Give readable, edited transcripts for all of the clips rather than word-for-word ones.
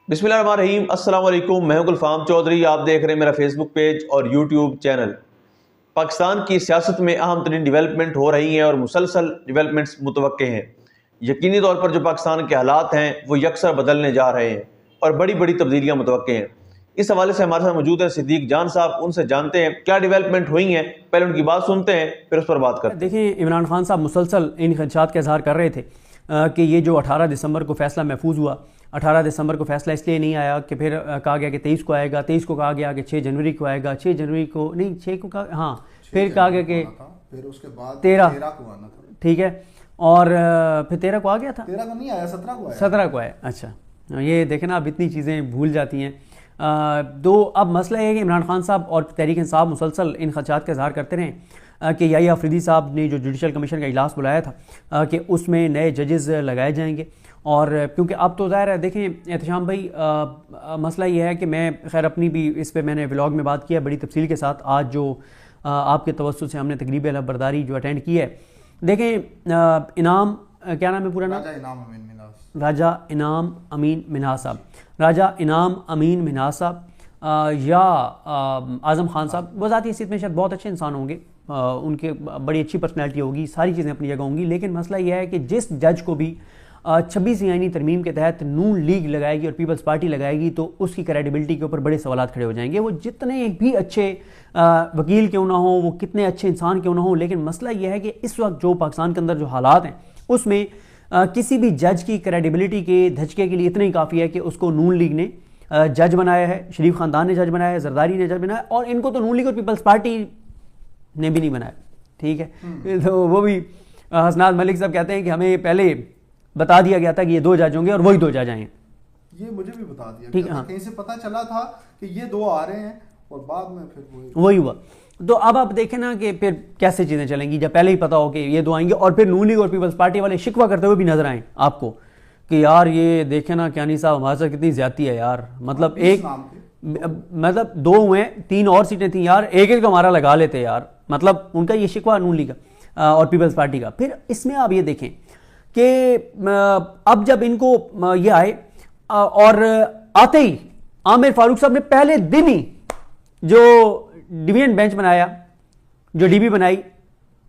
बिस्मिल्लाहिर्रहमानिर्रहीम, अस्सलाम वालेकुम। मैं हूं गुलफाम चौधरी। आप देख रहे हैं मेरा फेसबुक पेज और यूट्यूब चैनल। पाकिस्तान की सियासत में अहम तरीन डेवलपमेंट हो रही हैं और मुसलसल डेवलपमेंट्स मुतवक्के हैं। यकीनी तौर पर जो पाकिस्तान के हालात हैं वो यकसर बदलने जा रहे हैं और बड़ी बड़ी तब्दीलियाँ मुतवक्के हैं। इस हवाले से हमारे साथ मौजूद हैं सिद्दीक जान साहब। उनसे जानते हैं क्या डेवलपमेंट हुई हैं, पहले उनकी बात सुनते हैं फिर उस पर बात करते हैं। देखिए, इमरान खान साहब मुसलसल इन खदशात का इजहार कर रहे थे कि ये जो 18 दिसंबर को फैसला महफूज हुआ, 18 दिसंबर को फैसला इसलिए नहीं आया कि फिर कहा गया कि 23 को आएगा, 23 को कहा गया कि 6 जनवरी को आएगा, 6 जनवरी को नहीं 6 को कहा, हाँ फिर कहा गया कि फिर उसके बाद 13 को आना था। ठीक है, और फिर 13 को आ गया था, 13 को नहीं आया, 17 को आया। 17 को आया। अच्छा, ये देखें ना, अब इतनी चीज़ें भूल जाती हैं। तो अब मसला ये है कि इमरान खान साहब और तहरीक इंसाफ मुसलसल इन खदशात का इजहार करते रहें कि याहिया अफरीदी साहब ने जो जुडिशल कमीशन का इजलास बुलाया था कि उसमें नए जजेस लगाए जाएंगे। और क्योंकि अब तो ज़ाहिर है, देखें एहतशाम भाई, मसला ये है कि मैं खैर अपनी भी इस पे मैंने व्लॉग में बात किया बड़ी तफसील के साथ। आज जो आपके तवज्जुह से हमने तकरीब अलबरदारी जो अटेंड की है, देखें इनाम क्या नाम है पूरा नाम? राजा इनाम अमीन मिन्हास साहब, राजा इनाम अमीन मिन्हास साहब या आज़म खान साहब वज़ाती हैसियत में शायद बहुत अच्छे इंसान होंगे, उनके बड़ी अच्छी पर्सनैलिटी होगी, सारी चीज़ें अपनी जगह होंगी। लेकिन मसला यह है कि जिस जज को भी 26 यानी तरमीम के तहत नून लीग लगाएगी और पीपल्स पार्टी लगाएगी तो उसकी क्रेडिबिलिटी के ऊपर बड़े सवालात खड़े हो जाएंगे। वो जितने भी अच्छे वकील क्यों ना हो, वो कितने अच्छे इंसान क्यों ना हो, लेकिन मसला यह है कि इस वक्त जो पाकिस्तान के अंदर जो हालात हैं उसमें किसी भी जज की क्रेडिबिलिटी के धचके के लिए इतना ही काफ़ी है कि उसको नून लीग ने जज बनाया है, शरीफ ख़ानदान ने जज बनाया है, जरदारी ने जज बनाया, और इनको तो नून लीग और पीपल्स पार्टी ने भी नहीं बनाया। ठीक है, तो वो भी हसनात मलिक साहब कहते हैं कि हमें पहले बता दिया गया था कि ये 2 जज होंगे और वही 2 जज आए। ये मुझे भी बता दिया, ठीक है, हाँ। कहीं से पता चला था कि ये 2 आ रहे हैं और बाद में फिर वही हुआ। तो अब आप देखें ना कि फिर कैसे चीज़ें चलेंगी जब पहले ही पता हो कि ये 2 आएंगे और फिर नून लीग और पीपल्स पार्टी वाले शिकवा करते हुए भी नजर आए आपको कि यार ये देखें ना क्यानी साहब हमारे साथ कितनी ज्यादती है यार, मतलब एक मतलब 2 हुए, 3 और सीटें थी यार, एक एक हमारा लगा लेते यार, मतलब उनका ये शिकवा नून लीग का और पीपल्स पार्टी का। फिर इसमें आप ये देखें कि अब जब इनको ये आए और आते ही आमिर फारूक साहब ने पहले दिन ही जो डिवीजन बेंच बनाया, जो डीबी बनाई,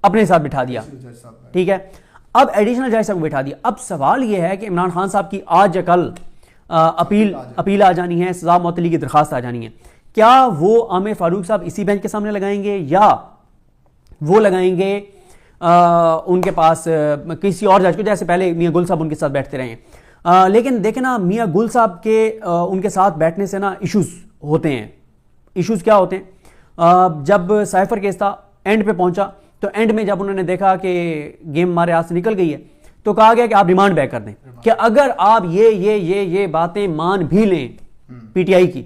अपने साथ बिठा दिया। ठीक है, अब एडिशनल जज साहब को बिठा दिया। अब सवाल यह है कि इमरान खान साहब की आज या कल अपील आ जानी है, सजा मुअत्तली की दरखास्त आ जानी है। क्या वो आमिर फारूक साहब इसी बेंच के सामने लगाएंगे या वो लगाएंगे उनके पास किसी और जज को, जैसे पहले मियां गुल साहब उनके साथ बैठते रहे हैं। लेकिन देखें ना, मियां गुल साहब के उनके साथ बैठने से ना इश्यूज होते हैं। इश्यूज क्या होते हैं? जब साइफर केस था, एंड पे पहुंचा, तो एंड में जब उन्होंने देखा कि गेम हमारे हाथ से निकल गई है तो कहा गया कि आप रिमांड बैक कर दें कि अगर आप ये बातें मान भी लें पीटीआई की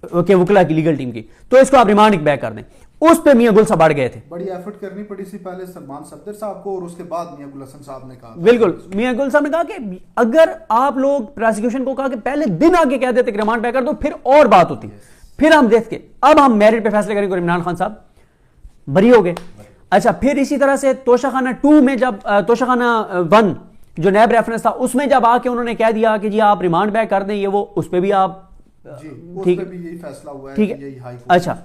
के वकला की लीगल टीम की, तो इसको आप रिमांड बैक कर दें। उस पे मियां गुल साहब बढ़ गए थे, बड़ी एफर्ट करनी पड़ी थी पहले सलमान सफदर साहब को और उसके बाद मियां गुल हसन साहब ने कहा। बिल्कुल, मियां गुल साहब ने कहा कि अगर आप लोग प्रोसिक्यूशन को कहा कि पहले दिन आके कह देते कि रिमांड बैक कर दो, फिर और बात होती, फिर हम देखते, अब हम मेरिट पे फैसले करेंगे। इमरान खान साहब बरी हो गए। अच्छा, फिर इसी तरह से तोशाखाना 2 में जब तोशाखाना 1 जो नैब रेफरेंस था उसमें जब आके उन्होंने कह दिया कि जी आप रिमांड बैक कर दें, ये वो, उस पर भी आप ठीक है, ठीक है। अच्छा,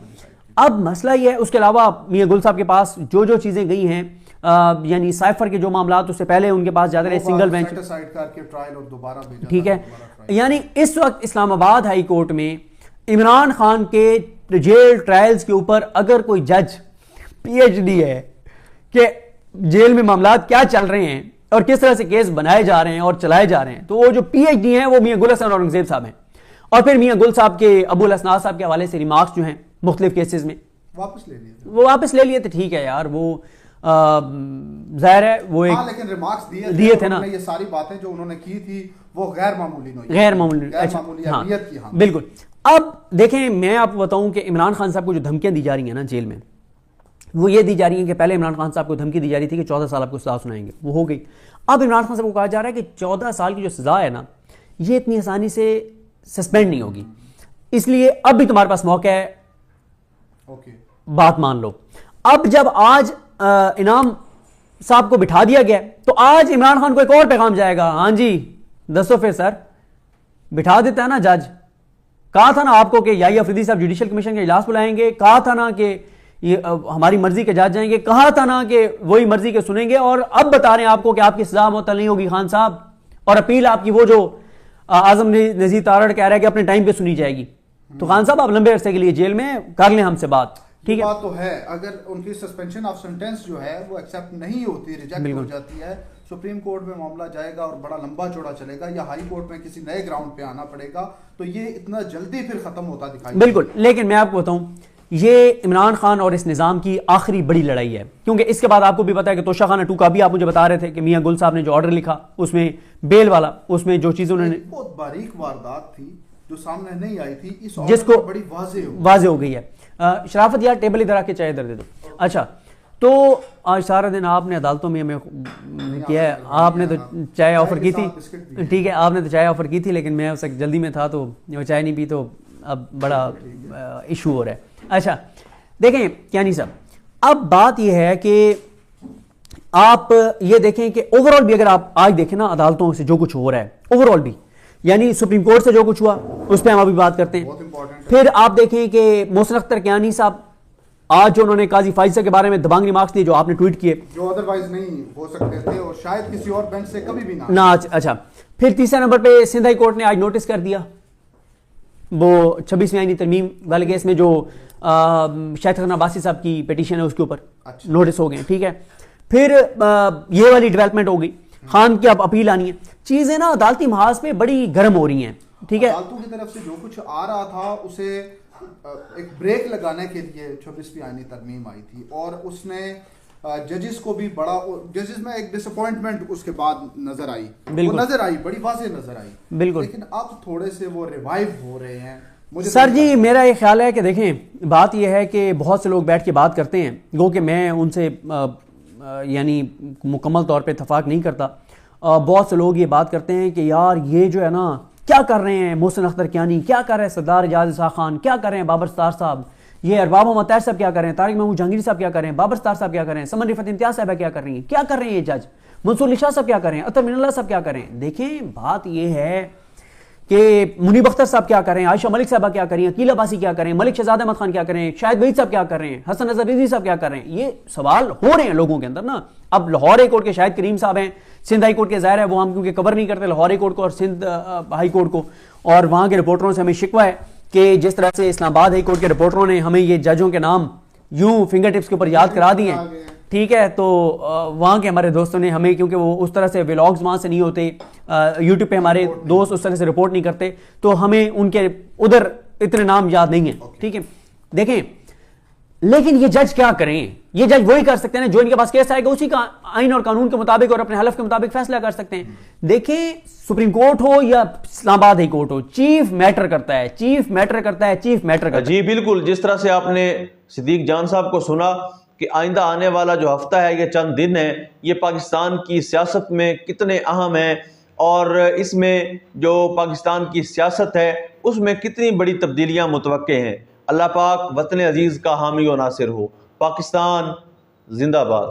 अब मसला ये है, उसके अलावा मियां गुल साहब के पास जो जो चीजें गई हैं, यानी साइफर के जो मामला उससे पहले उनके पास ज्यादा रहे, सिंगल बेंच, ठीक है। यानी इस वक्त इस्लामाबाद हाई कोर्ट में इमरान खान के जेल ट्रायल्स के ऊपर अगर कोई जज पीएचडी है कि जेल में मामलात क्या चल रहे हैं और किस तरह से केस बनाए जा रहे हैं और चलाए जा रहे हैं, तो वो जो पीएचडी हैं वो मियां गुल हसन औरंगजेब साहब हैं। और फिर मियां गुल साहब के अबुल हसनात साहब के हवाले से रिमार्क्स जो हैं मुख्तलिफ केसेस में वापस ले लिए थे। ठीक है यार, वो जाहिर है वो एक लेकिन रिमार्क्स दिए थे ना, ये सारी बातें जो उन्होंने की थी वो गैर मामूली हाँ, बिल्कुल। अब देखें, मैं आपको बताऊं कि इमरान खान साहब को जो धमकियां दी जा रही हैं ना जेल में, वो ये दी जा रही है कि पहले इमरान खान साहब को धमकी दी जा रही थी कि 14 साल आपको सजा सुनाएंगे, वो हो गई। अब इमरान खान साहब को कहा जा रहा है कि 14 साल की जो सजा है ना, ये इतनी आसानी से सस्पेंड नहीं होगी, इसलिए अब भी तुम्हारे पास मौका है, बात मान लो। अब जब आज इनाम साहब को बिठा दिया गया तो आज इमरान खान को एक और पैगाम जाएगा, हाँ जी दसो फिर सर बिठा देता है ना जज। कहा था ना आपको कि याहिया अफरीदी साहब जुडिशल कमीशन के इजलास बुलाएंगे, कहा था ना कि ये हमारी मर्जी के जज जाएंगे, कहा था ना कि वही मर्जी के सुनेंगे, और अब बता रहे हैं आपको कि आपकी सजा मुअत्तल नहीं होगी खान साहब, और अपील आपकी वो जो आजम नजीर तारड़ कह रहा है कि अपने टाइम पे सुनी जाएगी। तो खान साहब आप लंबे अरसे के लिए जेल में कर लें हमसे बात, ठीक है? बात तो है, अगर उनकी सस्पेंशन ऑफ सेंटेंस जो है वो एक्सेप्ट नहीं होती, रिजेक्ट हो जाती है, सुप्रीम कोर्ट में मामला जाएगा और बड़ा लंबा चौड़ा चलेगा, या हाई कोर्ट में किसी नए ग्राउंड पे आना पड़ेगा, तो ये इतना जल्दी फिर खत्म होता दिखाई बिल्कुल। लेकिन मैं आपको बताऊं, ये इमरान खान और इस निज़ाम की आखिरी बड़ी लड़ाई है, क्योंकि इसके बाद आपको भी पता है कि तोशा खाना 2 का भी आप मुझे बता रहे थे कि मियां गुल साहब ने जो ऑर्डर लिखा उसमें बेल वाला, उसमें जो चीज़ उन्होंने बहुत बारीक वारदात थी जो सामने नहीं आई थी, इस जिसको बड़ी वाजे हो गई है। शराफत यार टेबल इधर आके चाय इधर दे दो। अच्छा, तो आज सारा दिन आपने अदालतों में हमें किया है, आपने तो चाय ऑफर की थी, ठीक है, आपने तो चाय ऑफर की थी, लेकिन मैं उस वक्त जल्दी में था तो वो चाय नहीं पी, तो अब बड़ा इशू हो रहा है। अच्छा देखें कियानी साहब, अब बात यह है कि आप ये देखें कि ओवरऑल भी अगर आप आज देखें ना अदालतों से जो कुछ हो रहा है ओवरऑल भी, यानी सुप्रीम कोर्ट से जो कुछ हुआ उस पर हम अभी बात करते हैं। फिर आप देखें कि मोहसिन अख्तर कियानी साहब आज जो उन्होंने काजी फाइजा के बारे में दबंग रिमार्क्स दिए जो आपने ट्वीट किए, जो अदरवाइज नहीं हो सकते थे और शायद किसी और बेंच से कभी भी ना। अच्छा, फिर तीसरे नंबर पे सिंध हाई कोर्ट ने आज नोटिस कर दिया वो 26वीं आईनी तरमीम वाले केस में जो शाहिद खान अब्बासी साहब की पिटीशन है उसके ऊपर नोटिस हो गए, ठीक है। फिर ये वाली डेवलपमेंट हो गई, खान की अब अपील आनी है, चीजें ना अदालती महाज पे बड़ी गर्म हो रही हैं, ठीक है। अदालतों की तरफ से जो कुछ आ रहा था उसे एक ब्रेक लगाने के लिए 26वीं आईनी तरमीम आई थी, और उसने जजेस को भी बड़ा, जजेस में एक डिसअपॉइंटमेंट उसके बाद नजर आई, वो नजर आई, बड़ी वाज़ेह नजर आई, बिल्कुल। लेकिन अब थोड़े से वो रिवाइव हो रहे हैं। मुझे सर जी मेरा ये ख्याल है कि देखें बात यह है कि बहुत से लोग बैठ के बात करते हैं, गो कि मैं उनसे यानी मुकम्मल तौर पे इत्तफाक नहीं करता। बहुत से लोग ये बात करते हैं कि यार ये जो है ना क्या कर रहे हैं मोहसिन अख्तर कियानी, क्या कर रहे हैं सरदार एजाज इसा खान, क्या कर रहे हैं बाबर सत्तार साहब, ये अरबाब मोहम्मद ताहिर साहब क्या कर रहे हैं, तारिक महमूद जहांगीर साहब क्या कर रहे हैं, बाबर सत्तार साहब क्या कर रहे हैं, समन रिफत इम्तियाज साहब क्या कर रही हैं, क्या कर रहे हैं ये जज, मंसूर अली शाह साहब क्या कर रहे हैं, अतर मिनल्लाह साहब क्या कर रहे हैं। देखें बात ये है कि मुनीब अख्तर साहब क्या कर रहे हैं, आयशा मलिक साहब क्या कर रही हैं, अकील अब्बासी क्या कर रहे हैं, मलिक शहजाद अहमद खान क्या कर रहे हैं, शाहिद वहीद साहब क्या कर रहे हैं, हसन अजहर रिजवी साहब क्या कर रहे हैं। ये सवाल हो रहे हैं लोगों के अंदर ना। अब लाहौर हाई कोर्ट के शाहिद करीम साहब हैं, सिंध हाई कोर्ट के ज़ाहिर है वो हम क्योंकि कवर नहीं करते लाहौर हाई कोर्ट को और सिंध हाई कोर्ट को, और वहाँ के रिपोर्टरों से हमें शिकवा है कि जिस तरह से इस्लामाबाद हाई कोर्ट के रिपोर्टरों ने हमें ये जजों के नाम यूं फिंगर टिप्स के ऊपर याद करा दिए हैं, ठीक है। तो वहाँ के हमारे दोस्तों ने हमें, क्योंकि वो उस तरह से व्लॉग्स वहाँ से नहीं होते, यूट्यूब पे हमारे दोस्त उस तरह से रिपोर्ट नहीं करते, तो हमें उनके उधर इतने नाम याद नहीं है, ठीक है। देखें लेकिन ये जज क्या करें, ये जज वही कर सकते हैं जो इनके पास केस आएगा उसी का आइन और कानून के मुताबिक और अपने हलफ के मुताबिक फैसला कर सकते हैं। देखें सुप्रीम कोर्ट हो या इस्लामाबाद हाई कोर्ट हो, चीफ मैटर करता है, चीफ मैटर करता है, चीफ मैटर करता है। जी बिल्कुल, जिस तरह से आपने सिद्दीक जान साहब को सुना कि आइंदा आने वाला जो हफ्ता है, ये चंद दिन है, ये पाकिस्तान की सियासत में कितने अहम है, और इसमें जो पाकिस्तान की सियासत है उसमें कितनी बड़ी तब्दीलियां मुतवक्के हैं। अल्लाह पाक वतन अजीज़ का हामी और नासिर हो। पाकिस्तान जिंदाबाद।